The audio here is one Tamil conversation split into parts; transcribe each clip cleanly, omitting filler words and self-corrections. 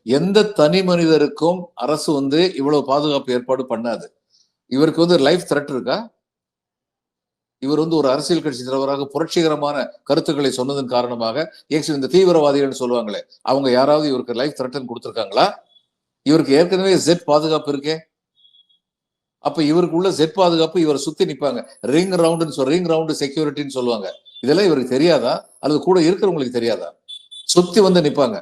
எந்த தனி மனிதருக்கும் அரசு வந்து இவ்வளவு பாதுகாப்பு ஏற்பாடு பண்ணாது. இவருக்கு வந்து லைஃப் த்ரெட் இருக்கா? இவர் வந்து ஒரு அரசியல் கட்சி தலைவராக புரட்சிகரமான கருத்துக்களை சொன்னதன் காரணமாக இந்த தீவிரவாதிகள் சொல்லுவாங்களே, அவங்க யாராவது இவருக்கு லைஃப் த்ரெட்டன் கொடுத்திருக்காங்களா? இவருக்கு ஏற்கனவே ஜெட் பாதுகாப்பு இருக்கே. அப்ப இவருக்கு உள்ள ஜெட் பாதுகாப்பு இவரை சுத்தி நிப்பாங்க. ரிங் ரவுண்டு செக்யூரிட்டின்னு சொல்லுவாங்க. இதெல்லாம் இவருக்கு தெரியாதா? அல்லது கூட இருக்கிறவங்களுக்கு தெரியாதா? சுத்தி வந்து நிப்பாங்க.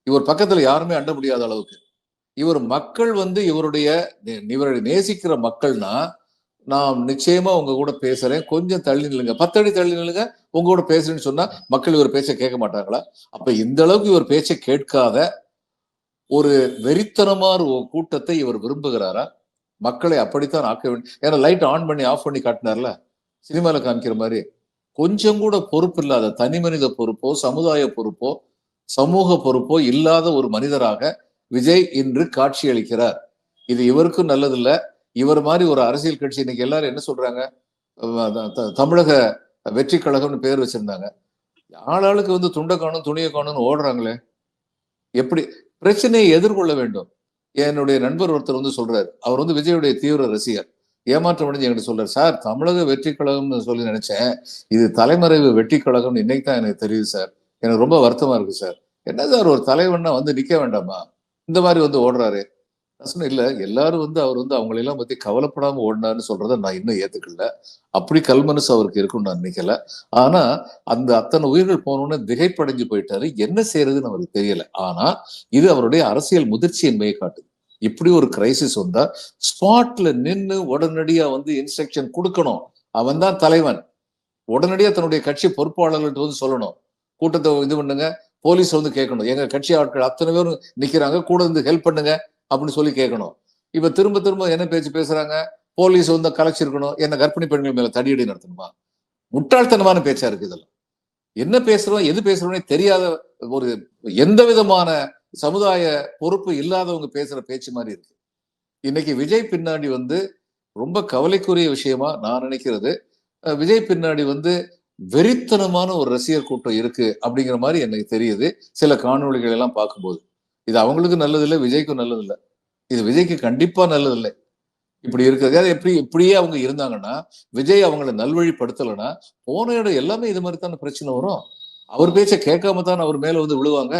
இவர் பக்கத்துல யாருமே அண்ட முடியாத அளவுக்கு. இவர் மக்கள் வந்து இவருடைய நேசிக்கிற மக்கள்னா, நான் நிச்சயமா உங்க கூட பேசுறேன், கொஞ்சம் தள்ளி நில்லுங்க, 10 அடி தள்ளி நில்லுங்க, உங்க கூட பேசுறேன்னு சொன்னா மக்கள் இவர் பேச்சை கேட்க மாட்டாங்களா? அப்ப இந்த அளவுக்கு இவர் பேச்சை கேட்காத ஒரு வெறித்தனமான ஒரு கூட்டத்தை இவர் விரும்புகிறாரா? மக்களை அப்படித்தான் ஆக்க வேண்டும். ஏன்னா லைட் ஆன் பண்ணி ஆஃப் பண்ணி காட்டினார்ல, சினிமால காமிக்கிற மாதிரி. கொஞ்சம் கூட பொறுப்பு இல்லாத, தனி மனித பொறுப்போ சமுதாய பொறுப்போ சமூக பொறுப்போ இல்லாத ஒரு மனிதராக விஜய் இன்று காட்சி அளிக்கிறார். இது இவருக்கும் நல்லதில்லை. இவர் மாதிரி ஒரு அரசியல் கட்சி இன்னைக்கு எல்லாரும் என்ன சொல்றாங்க, தமிழக வெற்றி கழகம்னு பேர் வச்சிருந்தாங்க. ஆளாளுக்கு வந்து துண்டை காணும் துணியை காணும்னு ஓடுறாங்களே. எப்படி பிரச்சனையை எதிர்கொள்ள வேண்டும்? என்னுடைய நண்பர் ஒருத்தர் வந்து சொல்றாரு, அவர் வந்து விஜயுடைய தீவிர ரசிகர், ஏமாற்றம் அடைஞ்சு என்கிட்ட சொல்றாரு, சார் தமிழக வெற்றி கழகம்னு சொல்லி நினைச்சேன், இது தலைமறைவு வெற்றி கழகம்னு இன்னைக்கு தான் எனக்கு தெரியுது சார், எனக்கு ரொம்ப வருத்தமா இருக்கு சார். என்ன சார் ஒரு தலைவன்னா வந்து நிக்க வேண்டாமா? இந்த மாதிரி வந்து ஓடுறாரு. இல்ல எல்லாரும் வந்து அவர் வந்து அவங்களெல்லாம் பத்தி கவலைப்படாம ஓடினாருன்னு சொல்றத நான் இன்னும் ஏத்துக்கல. அப்படி கல்மனசு அவருக்கு இருக்கும்னு நான் நினைக்கல. ஆனா அந்த அத்தனை உயிர்கள் போனோன்னு திகைப்படைஞ்சு போயிட்டாரு. என்ன செய்யறதுன்னு அவருக்கு தெரியல. ஆனா இது அவருடைய அரசியல் முதிர்ச்சியின்மையை காட்டுது. இப்படி ஒரு கிரைசிஸ் வந்தா ஸ்பாட்ல நின்னு உடனடியா வந்து இன்ஸ்ட்ரக்ஷன் கொடுக்கணும். அவன் தான் தலைவன். உடனடியா தன்னுடைய கட்சி பொறுப்பாளர்கள்ட்ட வந்து சொல்லணும், கூட்டத்தை இது பண்ணுங்க, போலீஸ் வந்து கேட்கணும், எங்க கட்சி ஆட்கள் அத்தனை பேரும் நிக்கிறாங்க, கூட இருந்து ஹெல்ப் பண்ணுங்க அப்படின்னு சொல்லி கேட்கணும். இப்ப திரும்ப திரும்ப என்ன பேச்சு பேசுறாங்க, போலீஸ் வந்து கலைச்சிருக்கணும், என்ன கர்ப்பிணி பெண்கள் மேல தடியடி நடத்தணுமா? முட்டாள்தனமான பேச்சா இருக்கு இதெல்லாம். என்ன பேசுறோம் எது பேசுறோம்னே தெரியாத ஒரு எந்த விதமான சமுதாய பொறுப்பு இல்லாதவங்க பேசுற பேச்சு மாதிரி இருக்கு. இன்னைக்கு விஜய் பின்னாடி வந்து ரொம்ப கவலைக்குரிய விஷயமா நான் நினைக்கிறது, விஜய் பின்னாடி வந்து வெறித்தனமான ஒரு ரசிகர் கூட்டம் இருக்கு அப்படிங்கிற மாதிரி எனக்கு தெரியுது சில காணொலிகள் எல்லாம் பார்க்கும்போது. இது அவங்களுக்கு நல்லது இல்லை, விஜய்க்கும் நல்லது இல்லை. இது விஜய்க்கு கண்டிப்பா நல்லது இல்லை. இப்படி இருக்கிறது இப்படியே அவங்க இருந்தாங்கன்னா, விஜய் அவங்களை நல்வழிப்படுத்தலைன்னா போன இடம் எல்லாமே இது மாதிரி தானே பிரச்சனை வரும். அவர் பேச்சை கேட்காம தான் அவர் மேல வந்து விழுவாங்க.